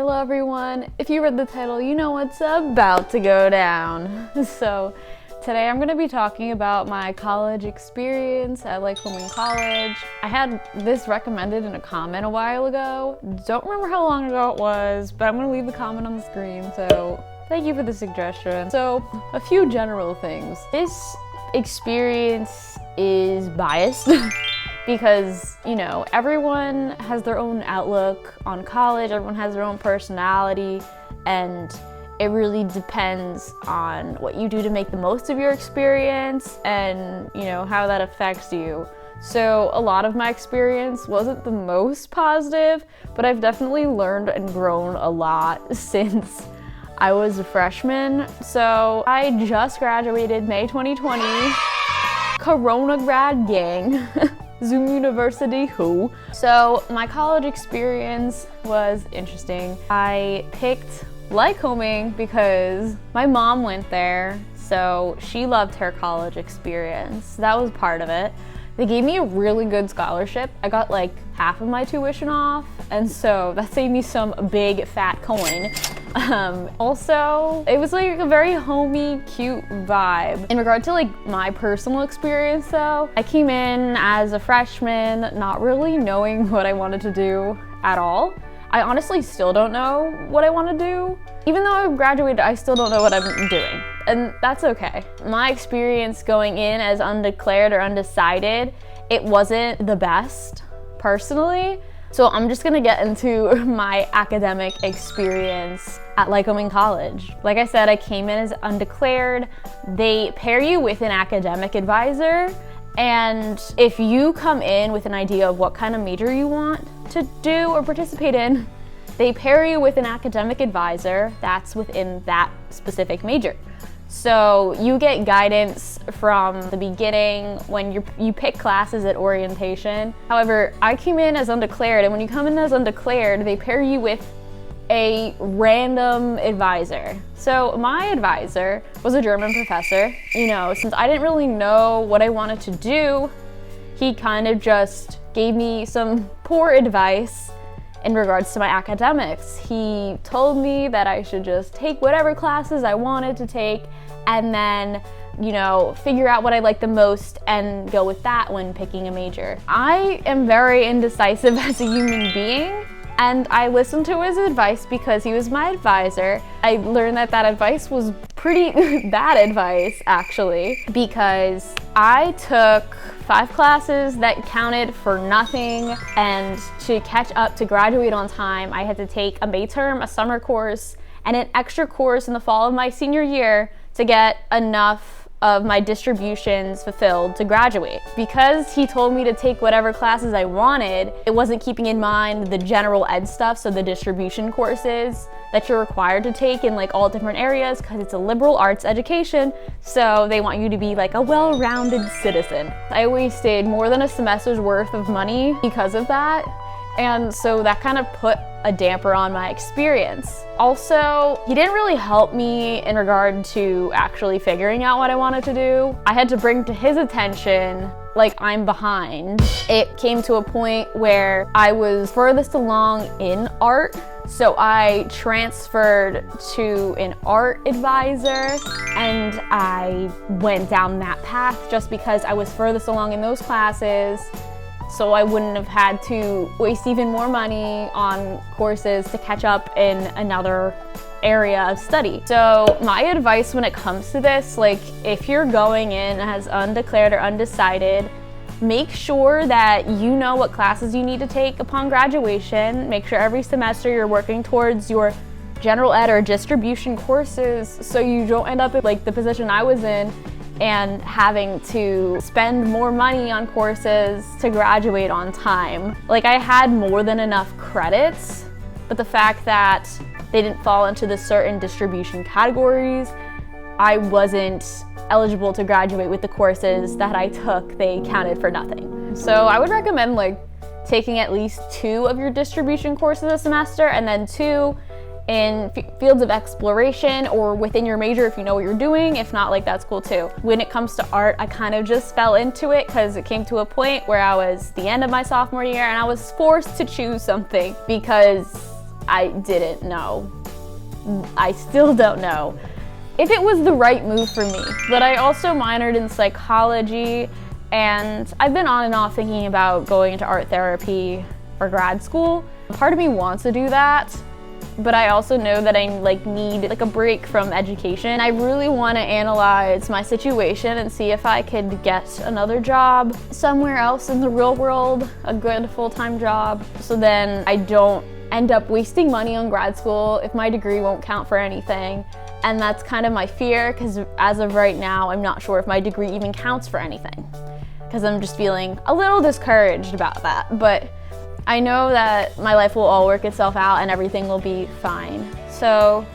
Hello everyone. If you read the title, you know what's about to go down. So today I'm going to be talking about my college experience at Lycoming College. I had this recommended in a comment a while ago. Don't remember how long ago it was, but I'm going to leave the comment on the screen, so thank you for the suggestion. So a few general things. This experience is biased. Because, you know, everyone has their own outlook on college, everyone has their own personality, and it really depends on what you do to make the most of your experience and, you know, how that affects you. So a lot of my experience wasn't the most positive, but I've definitely learned and grown a lot since I was a freshman. So I just graduated May 2020, Corona grad gang. Zoom University, who? So my college experience was interesting. I picked Lycoming because my mom went there, so she loved her college experience. That was part of it. They gave me a really good scholarship. I got like half of my tuition off, and so that saved me some big fat coin. Also, it was like a very homey, cute vibe. In regard to like my personal experience though, I came in as a freshman, not really knowing what I wanted to do at all. I honestly still don't know what I want to do. Even though I've graduated, I still don't know what I'm doing, and that's okay. My experience going in as undeclared or undecided, it wasn't the best, personally. So I'm just gonna get into my academic experience at Lycoming College. Like I said, I came in as undeclared. They pair you with an academic advisor, and if you come in with an idea of what kind of major you want to do or participate in, they pair you with an academic advisor that's within that specific major. So you get guidance from the beginning when you pick classes at orientation. However, I came in as undeclared, and when you come in as undeclared, they pair you with a random advisor. So my advisor was a German professor. You know, since I didn't really know what I wanted to do, he kind of just gave me some poor advice in regards to my academics. He told me that I should just take whatever classes I wanted to take and then, you know, figure out what I like the most and go with that when picking a major. I am very indecisive as a human being, and I listened to his advice because he was my advisor. I learned that that advice was pretty bad advice, actually, because I took 5 classes that counted for nothing, and to catch up to graduate on time, I had to take a May term, a summer course, and an extra course in the fall of my senior year to get enough of my distributions fulfilled to graduate. Because he told me to take whatever classes I wanted, it wasn't keeping in mind the general ed stuff, so the distribution courses that you're required to take in like all different areas, because it's a liberal arts education, so they want you to be like a well-rounded citizen. I wasted more than a semester's worth of money because of that, and so that kind of put a damper on my experience. Also, he didn't really help me in regard to actually figuring out what I wanted to do. I had to bring to his attention like I'm behind. It came to a point where I was furthest along in art, so I transferred to an art advisor, and I went down that path just because I was furthest along in those classes, so I wouldn't have had to waste even more money on courses to catch up in another area of study. So my advice when it comes to this, like if you're going in as undeclared or undecided, make sure that you know what classes you need to take upon graduation. Make sure every semester you're working towards your general ed or distribution courses, so you don't end up in like the position I was in and having to spend more money on courses to graduate on time. Like I had more than enough credits, but the fact that they didn't fall into the certain distribution categories, I wasn't eligible to graduate with the courses that I took. They counted for nothing. So I would recommend like taking at least 2 of your distribution courses a semester, and then 2 in fields of exploration or within your major if you know what you're doing. If not, like that's cool too. When it comes to art, I kind of just fell into it because it came to a point where I was the end of my sophomore year and I was forced to choose something because I didn't know. I still don't know if it was the right move for me. But I also minored in psychology, and I've been on and off thinking about going into art therapy for grad school. Part of me wants to do that, but I also know that I need a break from education. I really want to analyze my situation and see if I could get another job somewhere else in the real world, a good full-time job, so then I don't end up wasting money on grad school if my degree won't count for anything. And that's kind of my fear, because as of right now, I'm not sure if my degree even counts for anything, because I'm just feeling a little discouraged about that. But I know that my life will all work itself out and everything will be fine. So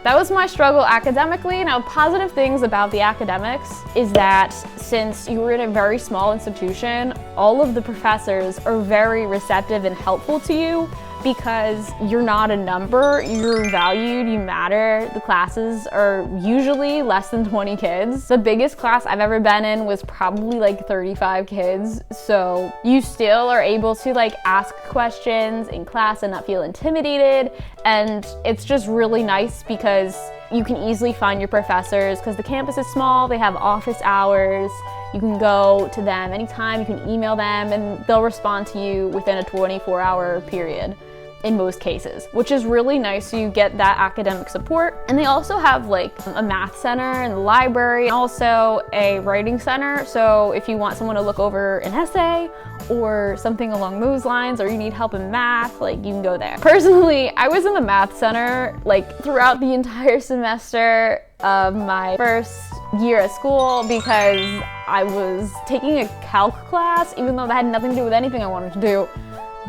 that was my struggle academically. Now, positive things about the academics is that since you were in a very small institution, all of the professors are very receptive and helpful to you, because you're not a number, you're valued, you matter. The classes are usually less than 20 kids. The biggest class I've ever been in was probably 35 kids. So you still are able to ask questions in class and not feel intimidated. And it's just really nice because you can easily find your professors, because the campus is small, they have office hours. You can go to them anytime, you can email them, and they'll respond to you within a 24-hour period in most cases, which is really nice. So you get that academic support. And they also have a math center and the library, and also a writing center. So if you want someone to look over an essay or something along those lines, or you need help in math, you can go there. Personally, I was in the math center throughout the entire semester of my first year at school, because I was taking a calc class, even though that had nothing to do with anything I wanted to do.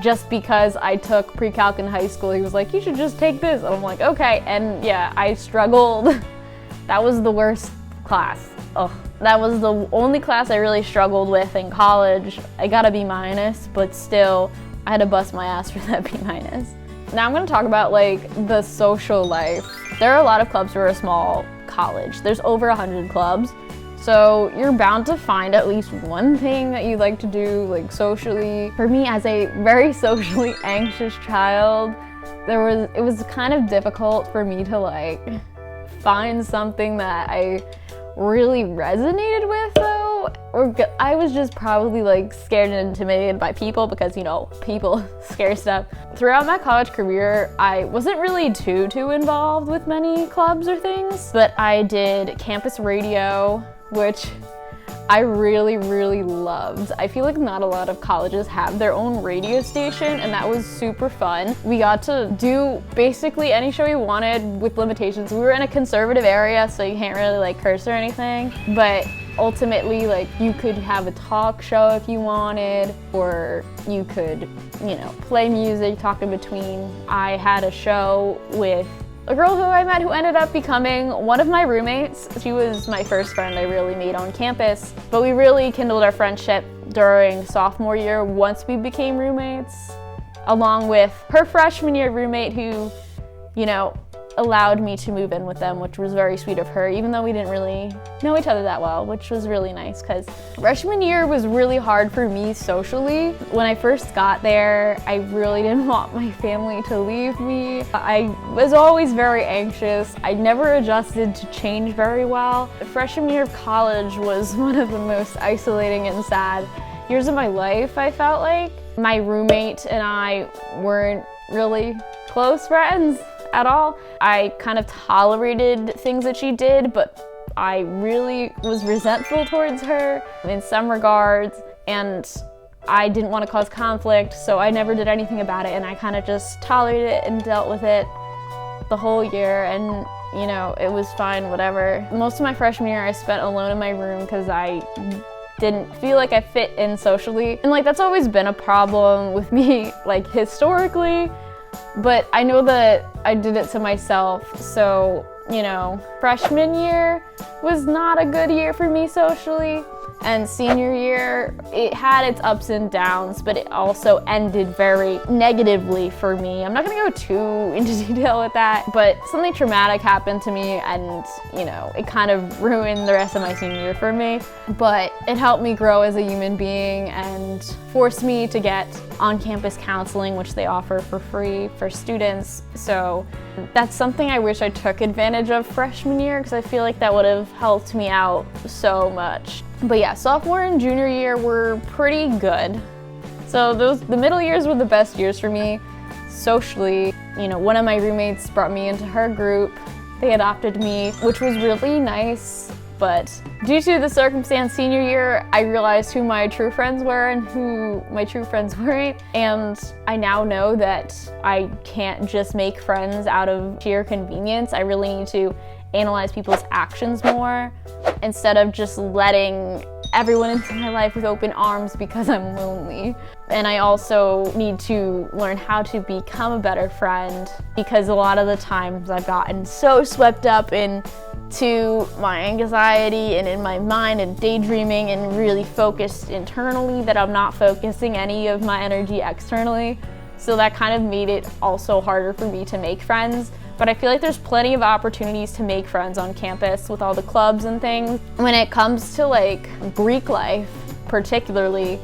Just because I took pre-calc in high school, he was like, you should just take this. And I'm like, okay. And yeah, I struggled. That was the worst class. Ugh. That was the only class I really struggled with in college. I got a B-, but still, I had to bust my ass for that B-. Now I'm gonna talk about the social life. There are a lot of clubs for a small college. There's over 100 clubs. So you're bound to find at least one thing that you like to do, socially. For me, as a very socially anxious child, it was kind of difficult for me to find something that I really resonated with, though. I was just probably scared and intimidated by people, because people scare stuff. Throughout my college career, I wasn't really too involved with many clubs or things, but I did campus radio, which I really loved. I feel like not a lot of colleges have their own radio station, and that was super fun. We got to do basically any show we wanted with limitations. We were in a conservative area, so you can't really curse or anything, but ultimately you could have a talk show if you wanted, or you could, play music, talk in between. I had a show with a girl who I met who ended up becoming one of my roommates. She was my first friend I really made on campus, but we really kindled our friendship during sophomore year once we became roommates, along with her freshman year roommate who, allowed me to move in with them, which was very sweet of her, even though we didn't really know each other that well, which was really nice, because freshman year was really hard for me socially. When I first got there, I really didn't want my family to leave me. I was always very anxious. I never adjusted to change very well. The freshman year of college was one of the most isolating and sad years of my life, I felt like. My roommate and I weren't really close friends at all. I kind of tolerated things that she did, but I really was resentful towards her in some regards, and I didn't want to cause conflict, so I never did anything about it, and I kind of just tolerated it and dealt with it the whole year, and it was fine, whatever. Most of my freshman year I spent alone in my room because I didn't feel like I fit in socially, and that's always been a problem with me historically. But I know that I did it to myself, so, freshman year was not a good year for me socially. And senior year, it had its ups and downs, but it also ended very negatively for me. I'm not gonna go too into detail with that, but something traumatic happened to me and, you know, it kind of ruined the rest of my senior year for me. But it helped me grow as a human being and forced me to get on-campus counseling, which they offer for free for students. So that's something I wish I took advantage of freshman year, because I feel like that would have helped me out so much. But yeah, sophomore and junior year were pretty good. So the middle years were the best years for me socially. You know, one of my roommates brought me into her group. They adopted me, which was really nice. But due to the circumstance senior year, I realized who my true friends were and who my true friends weren't. And I now know that I can't just make friends out of sheer convenience. I really need to analyze people's actions more instead of just letting everyone into my life with open arms because I'm lonely. And I also need to learn how to become a better friend, because a lot of the times I've gotten so swept up into my anxiety and in my mind and daydreaming and really focused internally that I'm not focusing any of my energy externally. So that kind of made it also harder for me to make friends. But I feel like there's plenty of opportunities to make friends on campus with all the clubs and things. When it comes to like Greek life particularly,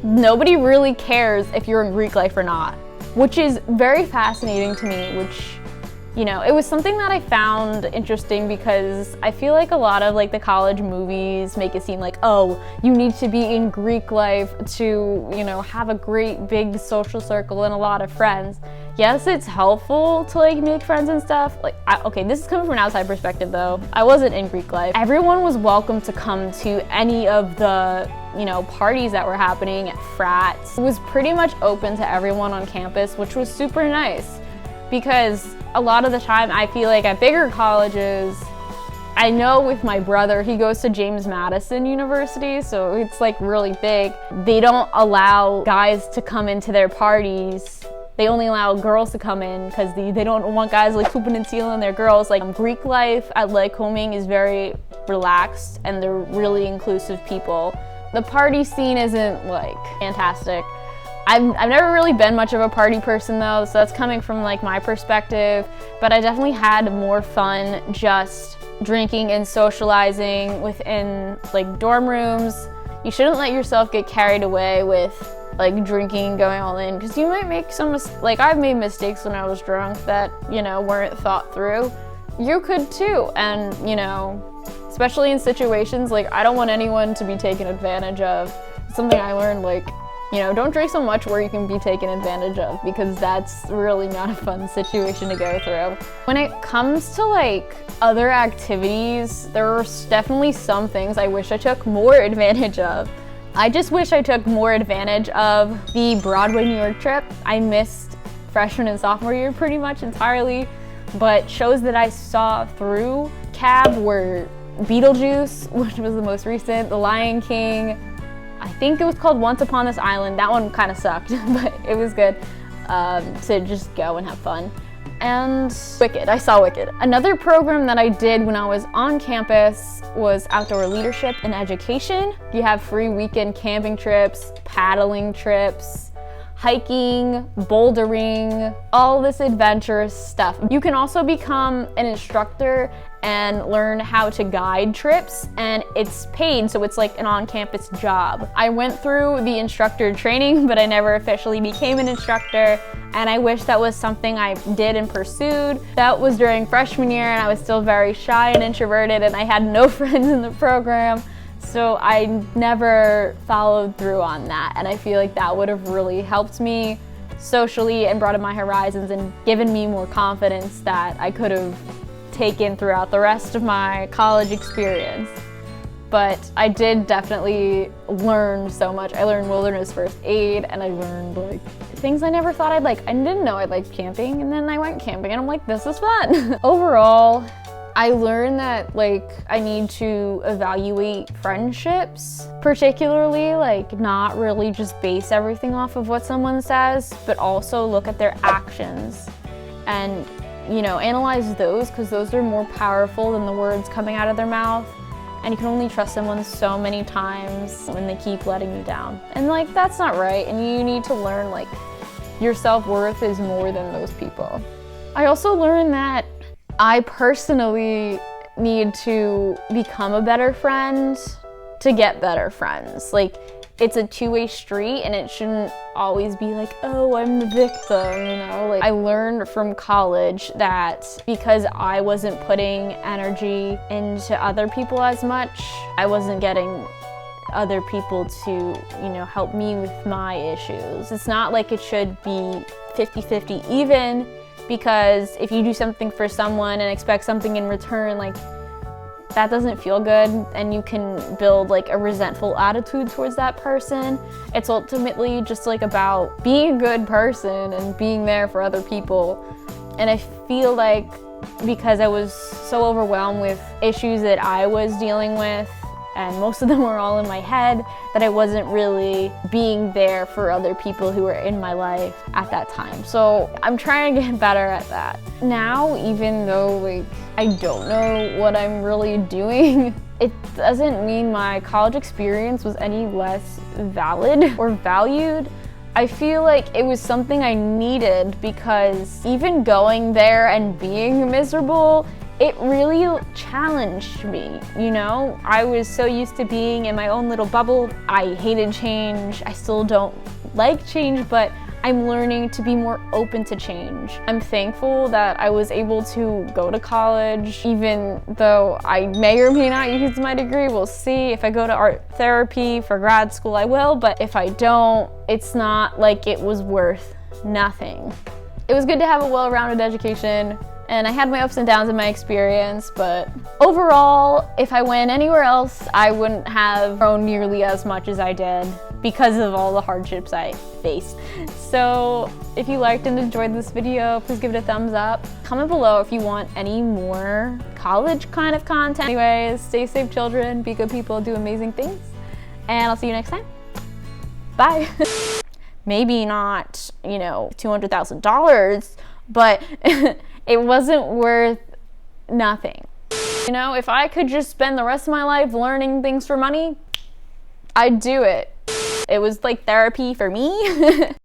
nobody really cares if you're in Greek life or not, which is very fascinating to me, which, you know, it was something that I found interesting because I feel like a lot of like the college movies make it seem like, oh, you need to be in Greek life to, you know, have a great big social circle and a lot of friends. Yes, it's helpful to like make friends and stuff. Like, okay, this is coming from an outside perspective though. I wasn't in Greek life. Everyone was welcome to come to any of the, you know, parties that were happening at frats. It was pretty much open to everyone on campus, which was super nice. Because a lot of the time I feel like at bigger colleges, I know with my brother, he goes to James Madison University, so it's like really big. They don't allow guys to come into their parties. They only allow girls to come in because they don't want guys like pooping and stealing their girls. Like Greek life at Lycoming is very relaxed and they're really inclusive people. The party scene isn't like fantastic. I've never really been much of a party person though, so that's coming from like my perspective, but I definitely had more fun just drinking and socializing within like dorm rooms. You shouldn't let yourself get carried away with like drinking, going all in, because you might make some like I've made mistakes when I was drunk that, you know, weren't thought through. You could too, and you know, especially in situations like I don't want anyone to be taken advantage of. It's something I learned, like, you know, don't drink so much where you can be taken advantage of, because that's really not a fun situation to go through. When it comes to like other activities, there are definitely some things I wish I took more advantage of. I just wish I took more advantage of the Broadway New York trip. I missed freshman and sophomore year pretty much entirely, but shows that I saw through CAB were Beetlejuice, which was the most recent, The Lion King, I think it was called Once Upon This Island. That one kind of sucked, but it was good to just go and have fun. And Wicked, I saw Wicked. Another program that I did when I was on campus was outdoor leadership and education. You have free weekend camping trips, paddling trips, hiking, bouldering, all this adventurous stuff. You can also become an instructor and learn how to guide trips, and it's paid, so it's like an on-campus job. I went through the instructor training, but I never officially became an instructor, and I wish that was something I did and pursued. That was during freshman year, and I was still very shy and introverted, and I had no friends in the program, so I never followed through on that, and I feel like that would have really helped me socially and broadened my horizons and given me more confidence that I could have taken throughout the rest of my college experience. But I did definitely learn so much. I learned wilderness first aid, and I learned like things I never thought I'd like. I didn't know I'd like camping, and then I went camping and I'm like, this is fun. Overall, I learned that like I need to evaluate friendships, particularly like not really just base everything off of what someone says, but also look at their actions and, you know, analyze those, because those are more powerful than the words coming out of their mouth. and you can only trust someone so many times when they keep letting you down. And like, that's not right, and you need to learn like your self-worth is more than those people. I also learned that I personally need to become a better friend to get better friends. Like, it's a two-way street, and it shouldn't always be like, oh, I'm the victim, you know? Like, I learned from college that because I wasn't putting energy into other people as much, I wasn't getting other people to, you know, help me with my issues. It's not like it should be 50-50 even, because if you do something for someone and expect something in return, like, that doesn't feel good, and you can build like a resentful attitude towards that person. It's ultimately just like about being a good person and being there for other people. And I feel like because I was so overwhelmed with issues that I was dealing with, and most of them were all in my head, that I wasn't really being there for other people who were in my life at that time. So I'm trying to get better at that. Now, even though like I don't know what I'm really doing, it doesn't mean my college experience was any less valid or valued. I feel like it was something I needed, because even going there and being miserable, it really challenged me, you know? I was so used to being in my own little bubble. I hated change. I still don't like change, but I'm learning to be more open to change. I'm thankful that I was able to go to college, even though I may or may not use my degree. We'll see. If I go to art therapy for grad school, I will, but if I don't, it's not like it was worth nothing. It was good to have a well-rounded education, and I had my ups and downs in my experience, but overall, if I went anywhere else, I wouldn't have grown nearly as much as I did because of all the hardships I faced. So if you liked and enjoyed this video, please give it a thumbs up. Comment below if you want any more college kind of content. Anyways, stay safe, children, be good people, do amazing things, and I'll see you next time. Bye. Maybe not, you know, $200,000, but it wasn't worth nothing. You know, if I could just spend the rest of my life learning things for money, I'd do it. It was like therapy for me.